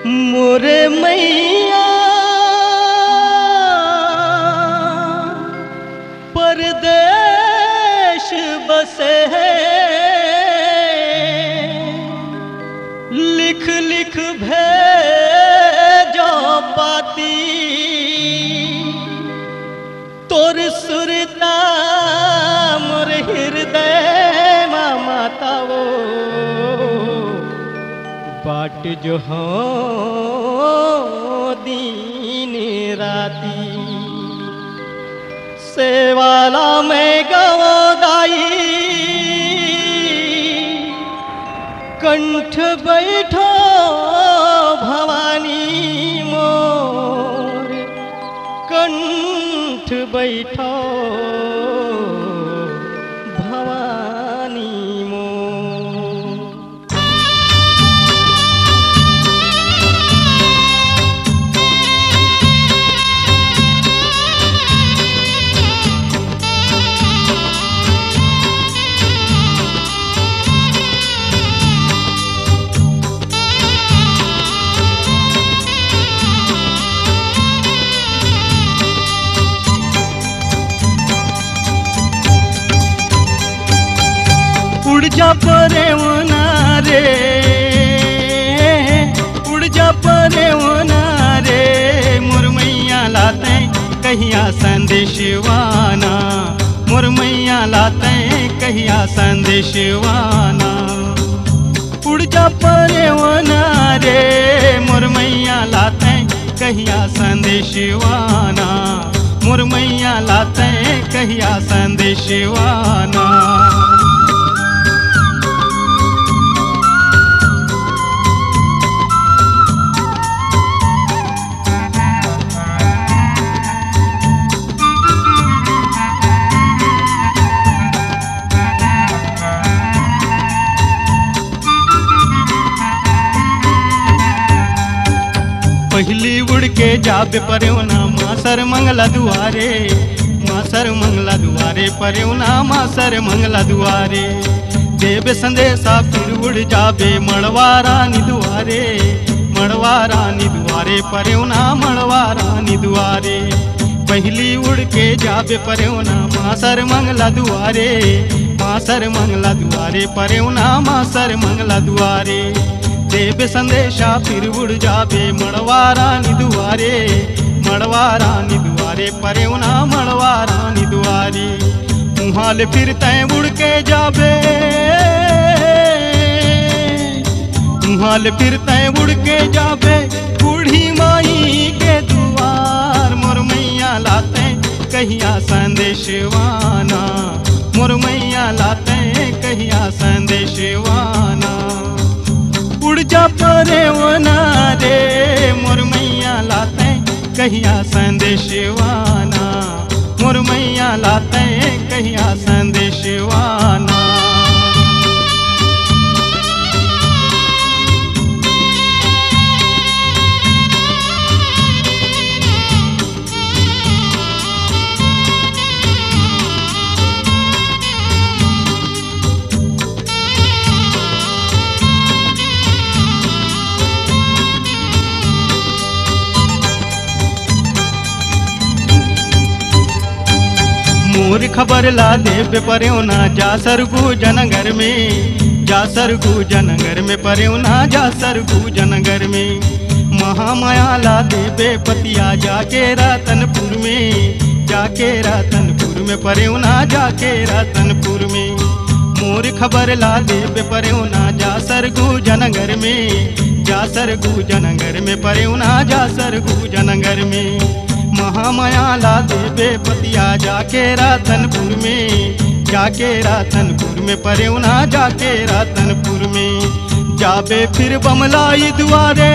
मोरे मैया परदेश बसे है, लिख लिख भेजो पाती तोर सुरता मोर हृदय माता वो बाट जो हो दिन राती सेवाला में गवदाई कंठ बैठो भवानी मोर कंठ बैठो भवानी मोर। उड़ जा परेवना रे, उड़ जा परेवना रे, मोर मैया लाते कहिया संदेशवाना, मोर मैया लाते कहिया संदेशवाना। उड़ जा परेवना रे, मोर मैया लाते कहिया संदेशवाना, मोर मैया लाते कहिया संदेशवाना। पहली उड़ के जाबे परेवना मासर मंगला दुआरे, मासर मंगला दुआरे परेवना मासर मंगला दुआरे। देवे संदेशा फिर उड़ जाबे मड़वा रानी दुआरे, मड़वा रानी दुआरे परेवना मड़वा रानी दुआरे। पहली उड़ के जाबे परेवना मासर मंगला दुआरे, मासर मंगला दुआरे परेवना मासर मंगला दुआरे। देवे संदेशा फिर उड़ जाबे मड़वा रानी दुआरे, मड़वा रानी दुआरे परेवना मड़वा रानी दुआरे। मुहाल फिर तय उड़ के जाबे, मुहाल फिर तय उड़ के जाबे बूढ़ी माई के दुआर, मोर मैया लाते कहिया संदेशवाना, मोर मैया लाते कहिया संदेशवाना। उड़ जा परेवना रे, मोर मैया लाते कहिया संदेशवाना, मोर मैया लाते कहिया संदेशवाना। मोर खबर ला देवे परेवना जा सरगू जनगर में, जा सरगू जनगर में परेवना जा सरगू जनगर में। महामाया ला देवे पतिया जाके रतनपुर में, जाके रतनपुर में परेवना जाके रतनपुर में। मोर खबर ला देवे परेवना जा सरगू जनगर में, जा सरगू जनगर में परेवना जा सरगू जनगर में। महामाया ला देवे पतिया जाके रतनपुर में, जाके रतनपुर में परेवना जाके रतनपुर में। जाबे फिर बमलाई दुआरे,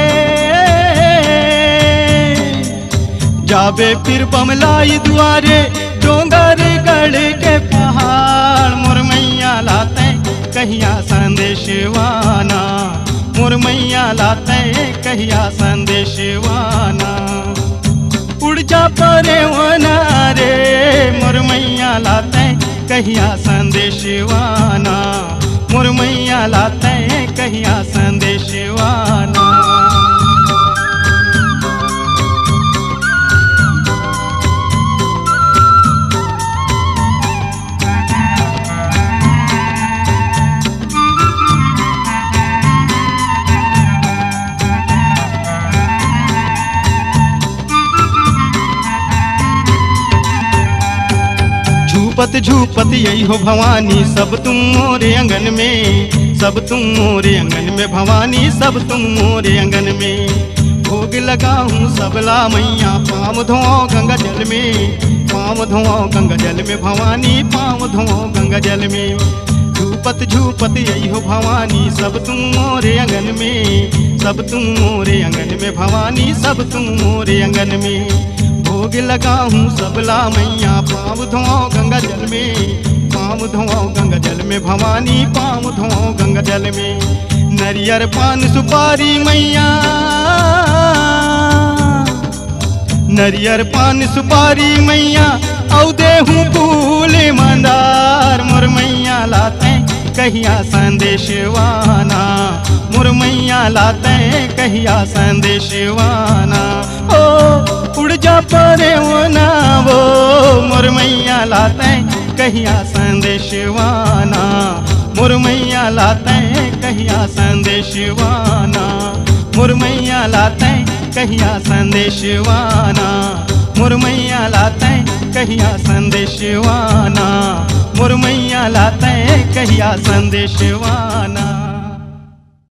जाबे फिर बमलाई दुआरे डोंगर गढ़ के पहाड़, मोर मैया लाते कहिया संदेशवाना, मोर मैया लाते कहिया संदेशवाना। उड़ जा परेवना रे, मोर मैया लाते कहिया संदेशवाना, मोर मैया लाते कहिया संदेशवाना। झूपत यही हो भवानी, सब तुम मोरे अंगन में, सब तुम मोरे अंगन में भवानी, सब तुम मोरे अंगन में। भोग लगाऊं सबला मैया, पाँव धोओ गंगा जल में, पाँव धोओ गंगा जल में भवानी, पाँव धोओ गंगा जल में। झूपत यही हो भवानी, सब तुम मोरे अंगन में, सब तुम मोरे अंगन में भवानी, सब तुम मोरे अंगन में। भोग लगाऊं सबला मैया, पाँव धोओ गंगा जल में, पाँव धोओ गंगा जल में भवानी, पाँव धोओ गंगा जल में। नरियर पान सुपारी मैया, नरियर पान सुपारी मैया, औ देहूँ फूल मंदार, मोर मैया लाते कहिया संदेशवाना, मोर मैया लाते कहिया संदेशवाना। ओ उड़ जा परेवना वो, मोर मैया लाते कहिया संदेशवाना, मोर मैया लाते कहिया संदेशवाना, मोर मैया लाते कहिया संदेशवाना, मोर मैया लाते कहिया संदेशवाना, मोर मैया लाते कहिया संदेशवाना।